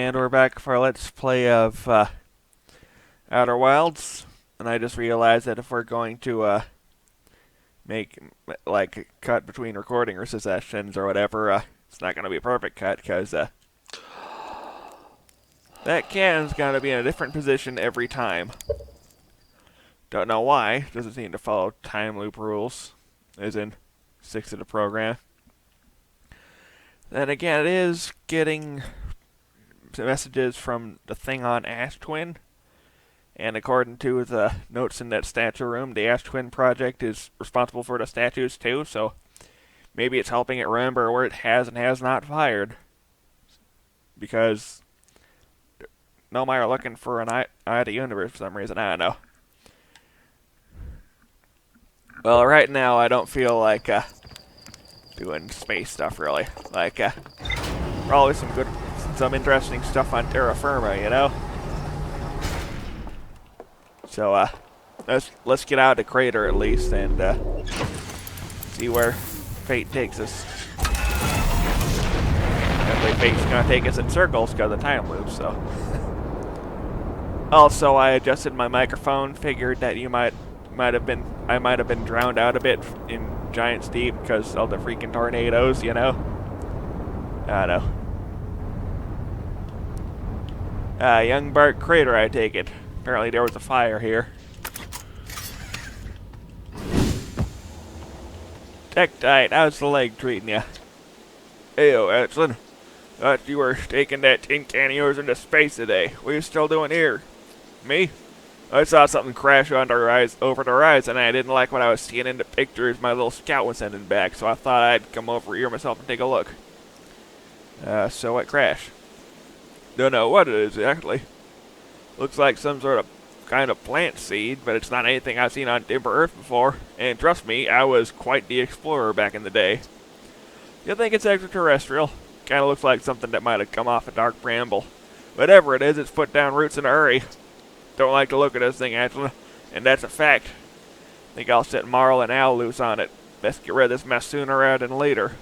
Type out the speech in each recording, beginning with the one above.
And we're back for Let's Play of Outer Wilds. And I just realized that if we're going to make, like, a cut between recording or sessions or whatever, it's not going to be a perfect cut because that cannon's going to be in a different position every time. Don't know why. Doesn't seem to follow time loop rules, as in stick to the program. Then again, it is getting messages from the thing on Ash Twin, and according to the notes in that statue room, the Ash Twin project is responsible for the statues too, so maybe it's helping it remember where it has and has not fired. Because Nomai are looking for an eye of the universe for some reason, I don't know. Well, right now I don't feel like doing space stuff really. Like, probably some interesting stuff on terra firma, you know? So, let's get out of the crater at least and see where fate takes us. Definitely fate's gonna take us in circles because of time loops, so. Also, I adjusted my microphone, figured that I might have been drowned out a bit in Giant's Deep because of the freaking tornadoes, you know? I don't know. Young Bark Crater, I take it. Apparently there was a fire here. Tektite, how's the leg treating you? Ew, Edson. Thought you were taking that tin can of yours into space today. What are you still doing here? Me? I saw something crash over the horizon, and I didn't like what I was seeing in the pictures my little scout was sending back, so I thought I'd come over here myself and take a look. So what crashed? Don't know what it is exactly. Looks like some sort of kind of plant seed, but it's not anything I've seen on Timber Earth before. And trust me, I was quite the explorer back in the day. You think it's extraterrestrial? Kinda looks like something that might have come off a dark bramble. Whatever it is, it's put down roots in a hurry. Don't like the look of this thing, Angela, and that's a fact. Think I'll set Marl and Al loose on it. Best get rid of this mess sooner rather than later.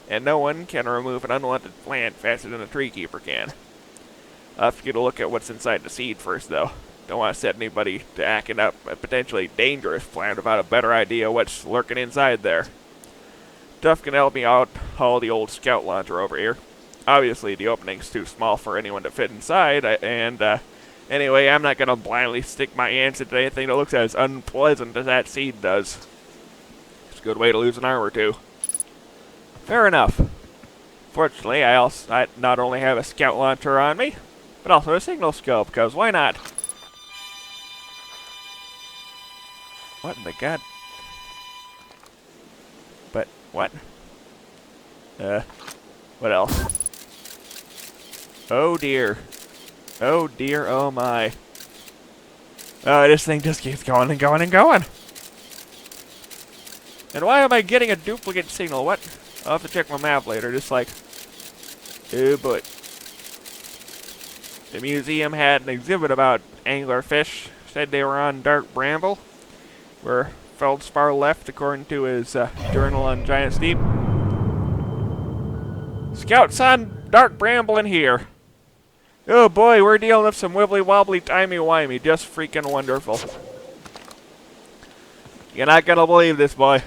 And no one can remove an unwanted plant faster than a tree keeper can. I'll have to get a look at what's inside the seed first, though. Don't want to set anybody to acting up a potentially dangerous plant without a better idea what's lurking inside there. Duff can help me out haul the old scout launcher over here. Obviously, the opening's too small for anyone to fit inside, anyway, I'm not going to blindly stick my hands into anything that looks as unpleasant as that seed does. It's a good way to lose an arm or two. Fair enough. Fortunately, I not only have a scout launcher on me, but also a signal scope, because why not? What in the god? But, what? What else? Oh dear. Oh dear, oh my. Oh, this thing just keeps going and going and going. And why am I getting a duplicate signal? What? I'll have to check my map later, just like... Oh boy. The museum had an exhibit about anglerfish. Said they were on Dark Bramble, where Feldspar left according to his journal on Giant's Deep. Scouts on Dark Bramble in here. Oh boy, we're dealing with some wibbly-wobbly, timey-wimey. Just freaking wonderful. You're not gonna believe this, boy.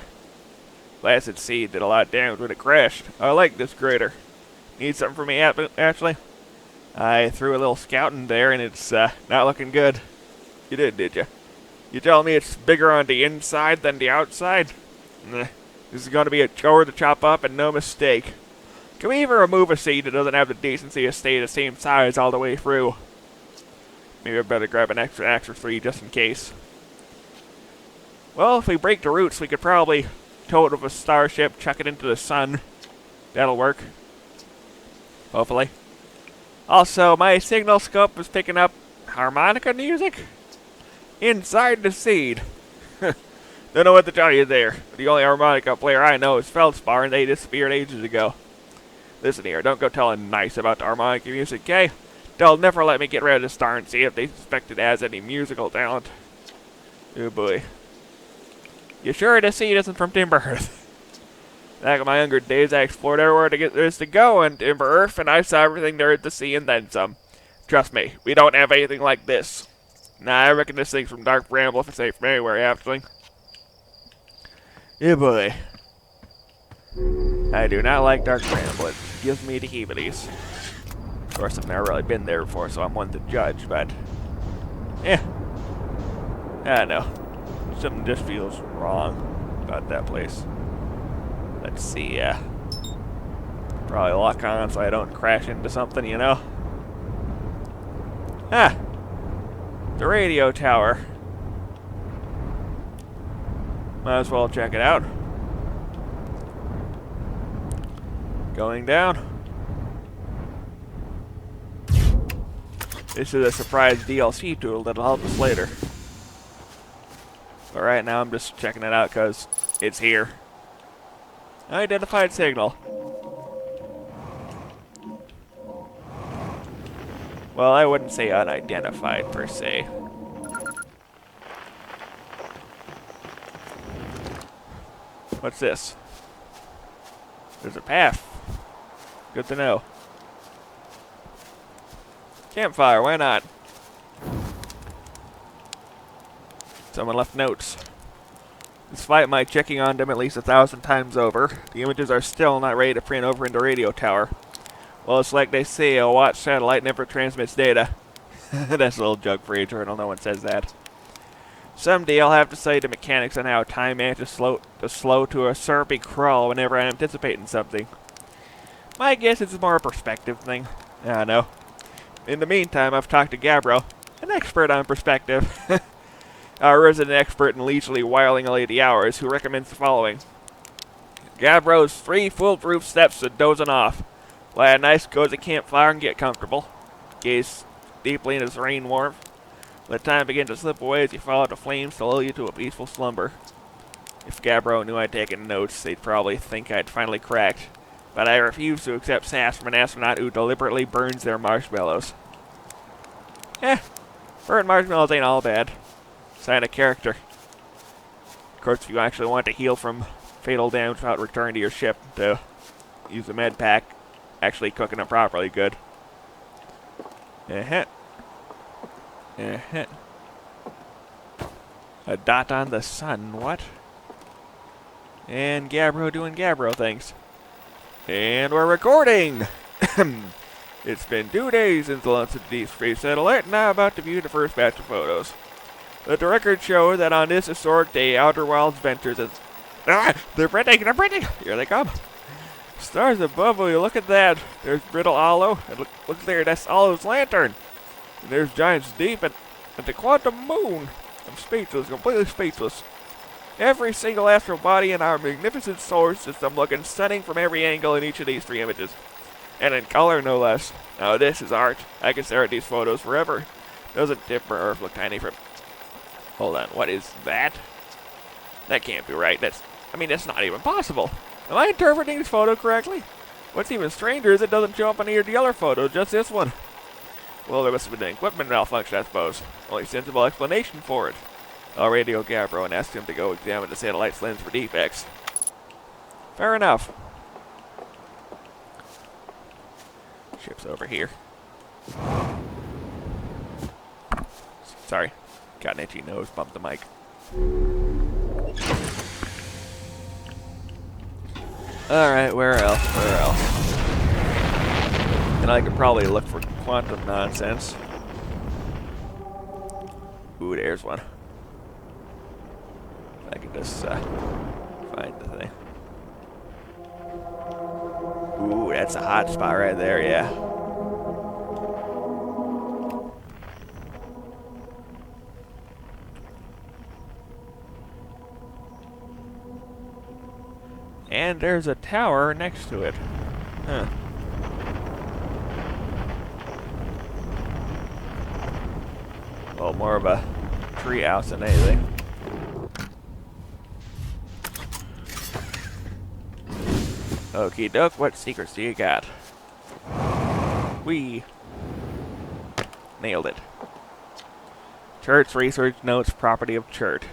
Blasted seed did a lot of damage when it crashed. I like this grader. Need something for me, Ashley? I threw a little scout in there, and it's not looking good. You did you? You telling me it's bigger on the inside than the outside? This is going to be a chore to chop up, and no mistake. Can we even remove a seed that doesn't have the decency to stay the same size all the way through? Maybe I better grab an extra axe or three just in case. Well, if we break the roots, we could probably tow it with a starship, chuck it into the sun. That'll work. Hopefully. Also, my signal scope is picking up harmonica music inside the seed. Don't know what to tell you there. The only harmonica player I know is Feldspar, and they disappeared ages ago. Listen here, don't go telling Nice about the harmonica music, okay? They'll never let me get rid of this star and see if they suspect it has any musical talent. Oh boy. You sure this seed isn't from Timber Earth? Back in my younger days, I explored everywhere to get there is to go in Timber Earth, and I saw everything there is to see and then some. Trust me, we don't have anything like this. Nah, I reckon this thing's from Dark Bramble if it's safe from anywhere, actually. Yeah, boy. I do not like Dark Bramble. It gives me the heebie-jeebies. Of course, I've never really been there before, so I'm one to judge, but... yeah. I don't know. Something just feels wrong about that place. Let's see, probably lock on so I don't crash into something, you know? Ah! The radio tower. Might as well check it out. Going down. This is a surprise DLC tool that'll help us later. But right now I'm just checking it out because it's here. Unidentified signal. Well, I wouldn't say unidentified per se. What's this? There's a path. Good to know. Campfire, why not? Someone left notes. Despite my checking on them at least 1,000 times over, the images are still not ready to print over into radio tower. Well, it's like they say, a watch satellite never transmits data. That's a little joke for a journal, no one says that. Someday I'll have to study the mechanics on how time manages to slow to a syrupy crawl whenever I'm anticipating something. My guess it's more a perspective thing. I don't know. In the meantime, I've talked to Gabbro, an expert on perspective. Our resident expert in leisurely whiling away the hours, who recommends the following. Gabbro's 3 foolproof steps to dozing off. Light a nice cozy campfire and get comfortable. Gaze deeply into the serene warmth. Let time begin to slip away as you follow the flames to lull you to a peaceful slumber. If Gabbro knew I'd taken notes, they'd probably think I'd finally cracked. But I refuse to accept sass from an astronaut who deliberately burns their marshmallows. Burnt marshmallows ain't all bad. Sign of character. Of course, if you actually want to heal from fatal damage without returning to your ship, to use a med pack, actually cooking it properly good. A dot on the sun, what? And Gabbro doing Gabbro things. And we're recording! It's been 2 days since the launch of the Deep Space Satellite, and I'm about to view the first batch of photos. The records show that on this historic day, Outer Wilds Ventures is... Ah! They're printing! They're printing! Here they come! Stars above, will you look at that? There's Brittle Hollow, and look there, that's Hollow's lantern! And there's Giants Deep, and the Quantum Moon! I'm speechless, completely speechless. Every single astral body in our magnificent solar system looking stunning from every angle in each of these 3 images. And in color, no less. Now this is art. I can stare at these photos forever. Doesn't Dipper Earth look tiny from... Hold on, what is that? That can't be right. That's not even possible. Am I interpreting this photo correctly? What's even stranger is it doesn't show up on any of the other photos, just this one. Well, there must have been an equipment malfunction, I suppose. Only sensible explanation for it. I'll radio Gabbro and ask him to go examine the satellite's lens for defects. Fair enough. Ship's over here. Sorry. Got an itchy nose, bumped the mic. Alright, where else? Where else? And I could probably look for quantum nonsense. Ooh, there's one. If I could just find the thing. Ooh, that's a hot spot right there, yeah. And there's a tower next to it. Huh. Well, more of a tree house than anything. Okie doke, what secrets do you got? We nailed it. Church research notes property of Chert.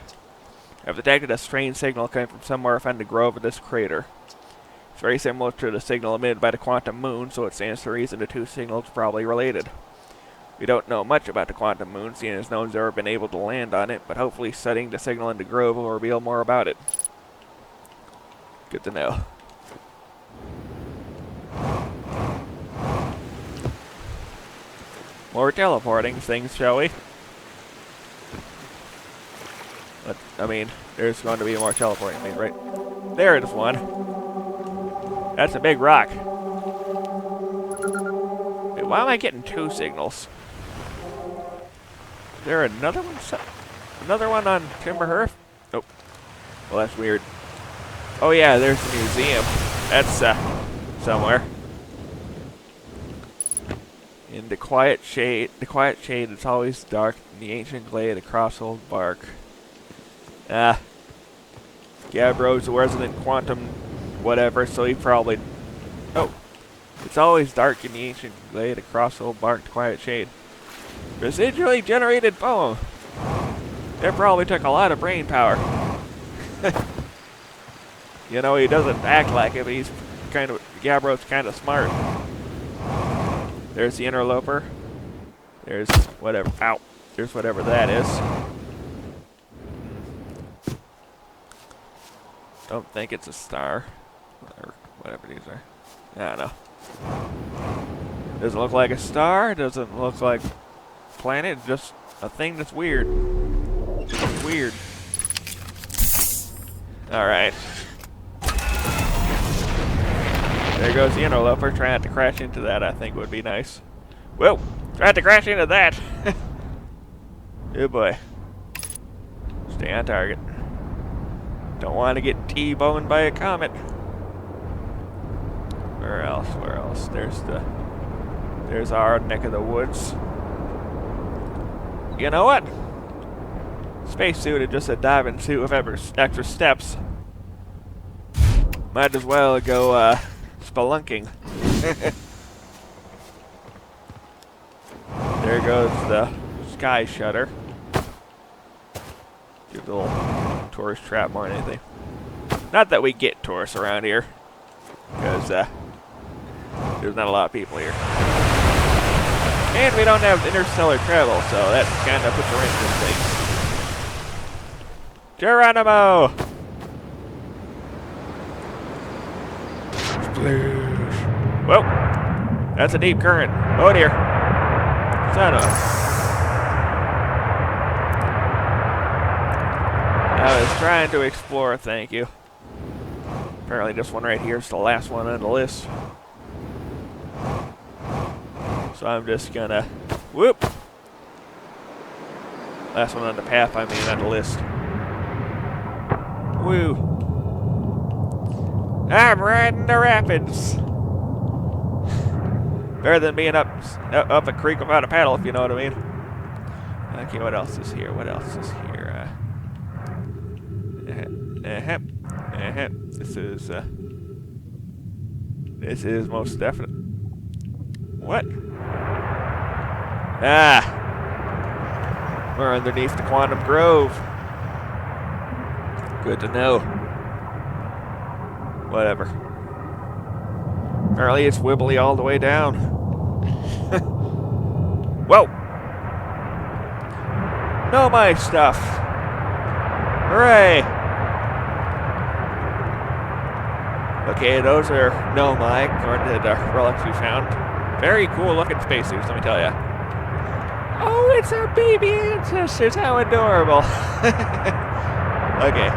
I've detected a strange signal coming from somewhere within the grove of this crater. It's very similar to the signal emitted by the quantum moon, so it stands to reason the 2 signals are probably related. We don't know much about the quantum moon, seeing as no one's ever been able to land on it, but hopefully studying the signal in the Grove will reveal more about it. Good to know. More teleporting things, shall we? But, I mean, there's going to be more teleporting things, right? There is one. That's a big rock. Wait, why am I getting two signals? Is there another one? Another one on Timber Hearth? Nope. Well, that's weird. Oh yeah, there's the museum. That's somewhere. In the quiet shade it's always dark in the ancient glade across old bark. Gabbro's a resident quantum whatever, so he probably... Oh. It's always dark in the ancient glade across old bark, quiet shade. Residually generated poem. That probably took a lot of brain power. You know, he doesn't act like it, but he's kind of... Gabbro's kind of smart. There's the interloper. There's whatever... Ow. There's whatever that is. Don't think it's a star. Or whatever these are. I don't know. Doesn't look like a star. Doesn't look like a planet. Just a thing that's weird. Just weird. Alright. There goes the interloper. Trying not to crash into that, I think would be nice. Whoa! Tried to crash into that! Oh boy. Stay on target. Don't want to get T-boned by a comet. Where else? Where else? There's our neck of the woods. You know what? Spacesuit is just a diving suit with extra steps. Might as well go spelunking. There goes the sky shutter. Give the little tourist trap more than anything. Not that we get tourists around here, because there's not a lot of people here. And we don't have interstellar travel, so that kind of puts a wrench in things. Geronimo! Sploosh. Whoa! That's a deep current. Oh dear. Son of a... I was trying to explore, thank you. Apparently this one right here is the last one on the list. So I'm just gonna... Whoop! Last one on the path, I mean on the list. Woo! I'm riding the rapids! Better than being up a creek without a paddle, if you know what I mean. Okay, what else is here? What else is here? This is most definite. What? Ah! We're underneath the Quantum Grove. Good to know. Whatever. Apparently it's wibbly all the way down. Whoa! Know my stuff. Hooray! Okay, those are Nomai, according to the relics we found. Very cool looking spacesuits, let me tell ya. Oh, it's our baby ancestors, how adorable. Okay.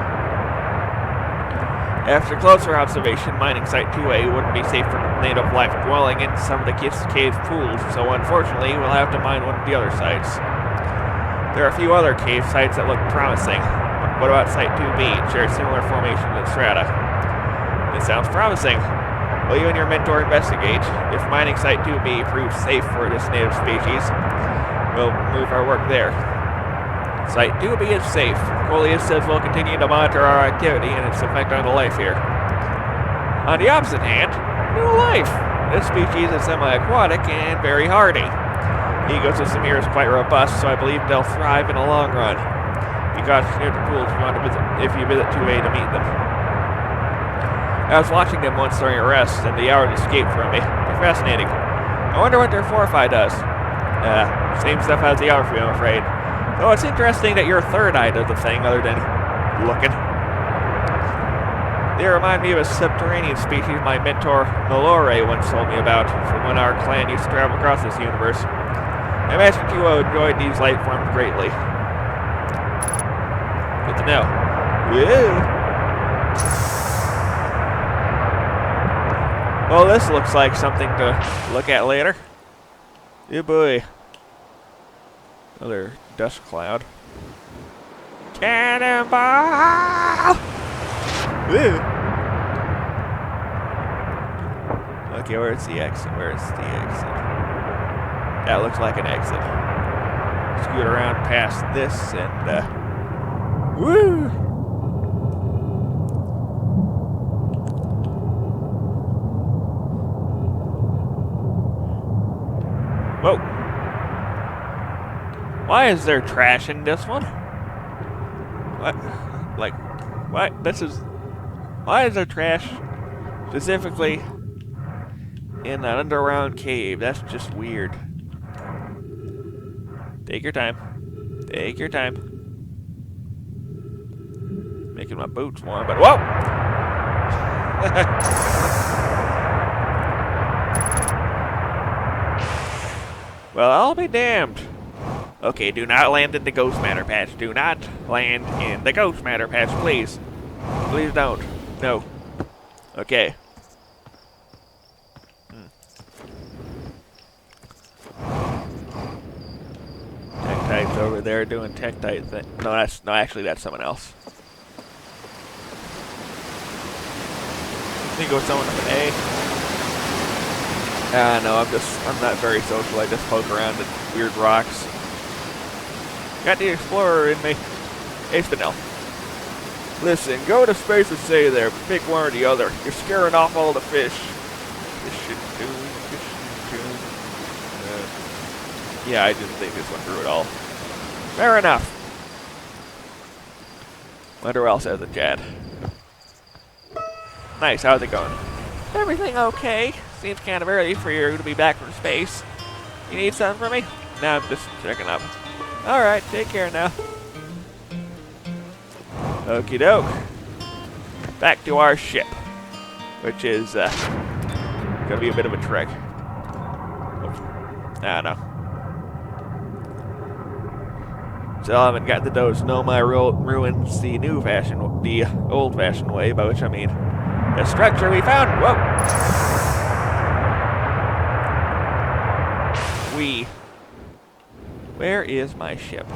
After closer observation, mining site 2A wouldn't be safe for native life dwelling in some of the cave pools, so unfortunately we'll have to mine one of the other sites. There are a few other cave sites that look promising. What about Site 2B? It shares similar formations and strata. It sounds promising. Will you and your mentor investigate? If mining Site 2B proves safe for this native species, we'll move our work there. Site 2B is safe. Coleus says we'll continue to monitor our activity and its effect on the life here. On the opposite hand, new life. This species is semi-aquatic and very hardy. The ecosystem here is quite robust, so I believe they'll thrive in the long run. Be cautious near the pools if you visit 2A to meet them. I was watching them once during a rest, and the hours escaped from me. They're fascinating. I wonder what their fortify does. Same stuff as the other few, I'm afraid. Though it's interesting that your third eye does the thing other than looking. They remind me of a subterranean species my mentor, Nolore, once told me about from when our clan used to travel across this universe. I imagine you enjoyed these life forms greatly. Good to know. Yeah. Well, this looks like something to look at later. Yeah, boy. Another dust cloud. Cannonball! Woo! Okay, where's the exit? Where's the exit? That looks like an exit. Scoot around past this and, woo! Whoa. Why is there trash in this one? What? Like, what? This is... Why is there trash specifically in an underground cave? That's just weird. Take your time. Take your time. Making my boots warm, but whoa! Well, I'll be damned. Okay, do not land in the ghost matter patch. Do not land in the ghost matter patch, please. Please don't. No. Okay. Tektite's over there doing Tektite thing. No, actually that's someone else. I think it was someone with an A. No, I'm not very social. I just poke around at weird rocks. Got the explorer in me. Hey, Spinel. Listen, go to space and stay there. Pick one or the other. You're scaring off all the fish. Yeah, I didn't think this one through at all. Fair enough. Wonder who else has a chat. Nice, how's it going? Everything okay? Seems kind of early for you to be back from space. You need something from me? No, I'm just checking up. Alright, take care now. Okie doke. Back to our ship. Which is, gonna be a bit of a trek. Oh, I don't know. Still haven't got the dose. No, my ruins the old-fashioned way, by which I mean the structure we found. Whoa! Where is my ship?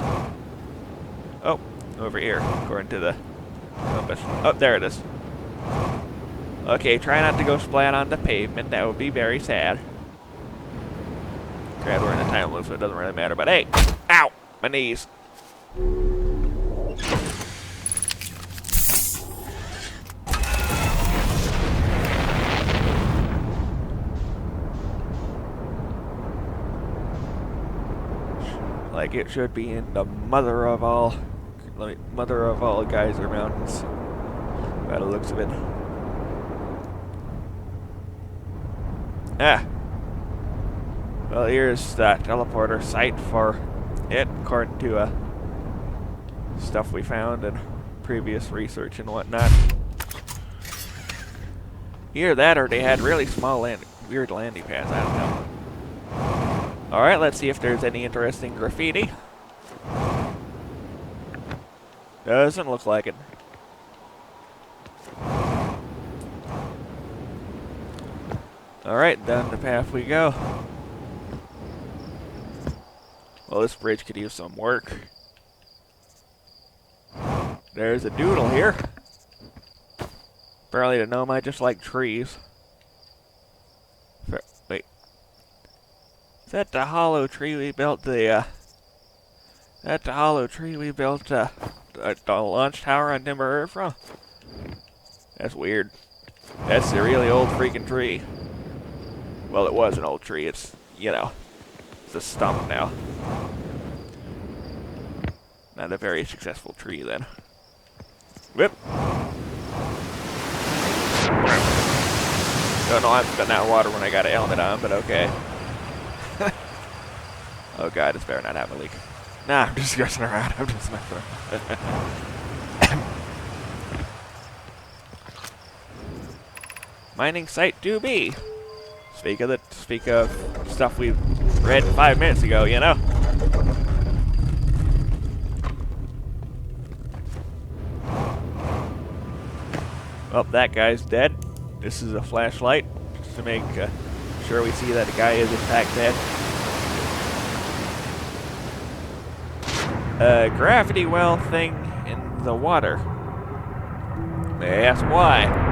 Oh, over here, according to the compass. Oh, there it is. Okay, try not to go splat on the pavement. That would be very sad. Glad we're in a time loop, so it doesn't really matter. But hey, ow, my knees. Like it should be in the mother of all geyser mountains. By the looks of it. Ah. Well, here's the teleporter site for it, according to stuff we found and previous research and whatnot. Either that or they had really small weird landing pads, I don't know. Alright, let's see if there's any interesting graffiti. Doesn't look like it. Alright, down the path we go. Well, this bridge could use some work. There's a doodle here. Apparently the gnome, I just like trees. Wait. Is that the hollow tree we built the launch tower on Timber Earth from? That's weird. That's a really old freaking tree. Well, it was an old tree. It's, you know, it's a stump now. Not a very successful tree then. Whip. Don't know I'm spitting out water when I got a helmet on, but okay. Oh god, it's better not have a leak. Nah, I'm just messing around. I'm just messing around. Mining site 2B. Speak of stuff we read 5 minutes ago, you know? Well, that guy's dead. This is a flashlight, just to make sure we see that the guy is in fact dead. A gravity well thing in the water. May I ask why?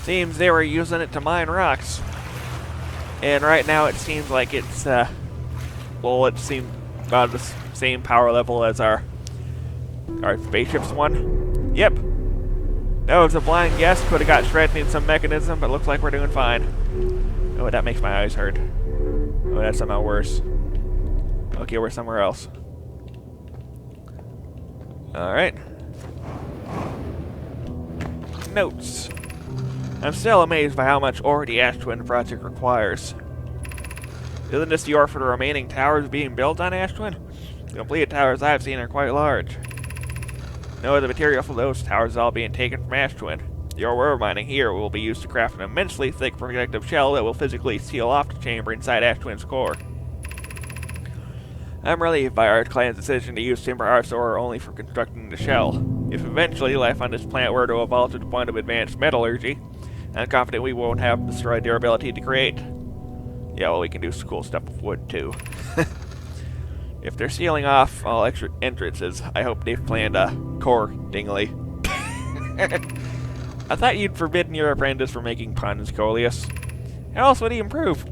Seems they were using it to mine rocks. And right now it seems like it's, well, it seems about the same power level as our spaceship's one. Yep. That was a blind guess. Could have got shredded in some mechanism, but looks like we're doing fine. Oh, that makes my eyes hurt. Oh, that's somehow worse. Okay, we're somewhere else. Alright. Notes. I'm still amazed by how much ore the Ash Twin project requires. Isn't this the ore for the remaining towers being built on Ash Twin? The completed towers I've seen are quite large. No, the material for those towers is all being taken from Ash Twin. The ore we're mining here will be used to craft an immensely thick protective shell that will physically seal off the chamber inside Ash Twin's core. I'm relieved by our clan's decision to use timber harvest ore only for constructing the shell. If eventually life on this planet were to evolve to the point of advanced metallurgy, I'm confident we won't have destroyed their ability to create. Yeah, well, we can do cool stuff with wood, too. If they're sealing off all extra entrances, I hope they've planned a core dingly. I thought you'd forbidden your apprentice from making puns, Coleus. How else would he improve?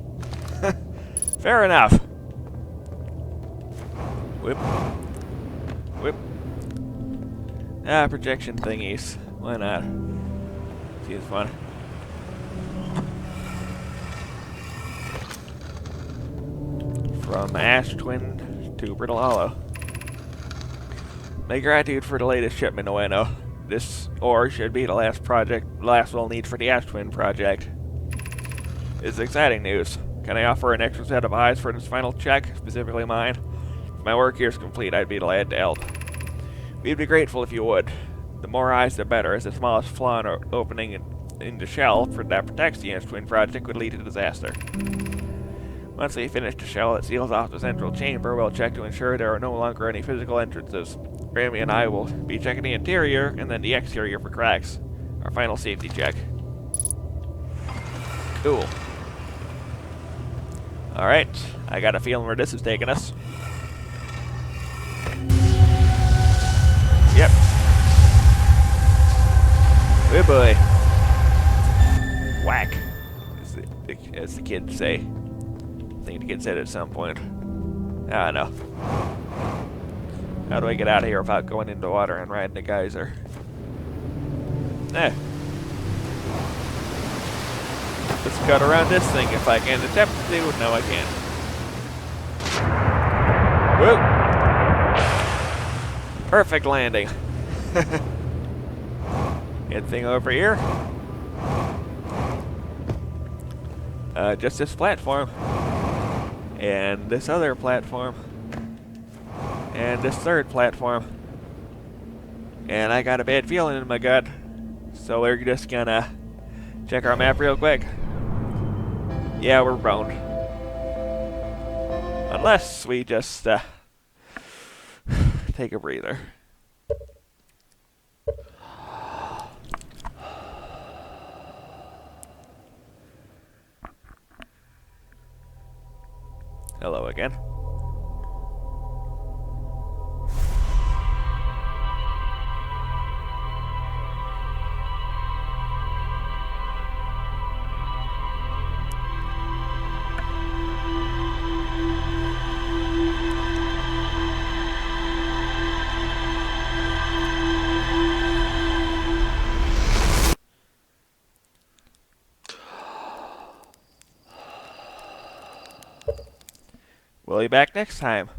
Fair enough. Whip. Whip. Ah, projection thingies. Why not? Seems fun. From Ash Twin to Brittle Hollow. My gratitude for the latest shipment, Ueno. This ore should be the last we'll need for the Ash Twin project. It's exciting news. Can I offer an extra set of eyes for this final check, specifically mine? If my work here is complete, I'd be glad to help. We'd be grateful if you would. The more eyes, the better, as the smallest flaw in an opening in the shell that protects the Ash Twin project would lead to disaster. Once we finish the shell that seals off the central chamber, we'll check to ensure there are no longer any physical entrances. Grammy and I will be checking the interior and then the exterior for cracks. Our final safety check. Cool. Alright, I got a feeling where this is taking us. Yep. Good boy. Whack, as the kids say. I think the kid said it at some point. I don't know. How do I get out of here without going into water and riding the geyser? Let's cut around this thing if I can. Attempt to do. No, I can't. Woo! Perfect landing. Anything over here? Just this platform. And this other platform. And this third platform. And I got a bad feeling in my gut. So we're just gonna check our map real quick. Yeah, we're boned. Unless we just take a breather. Hello again. We'll be back next time.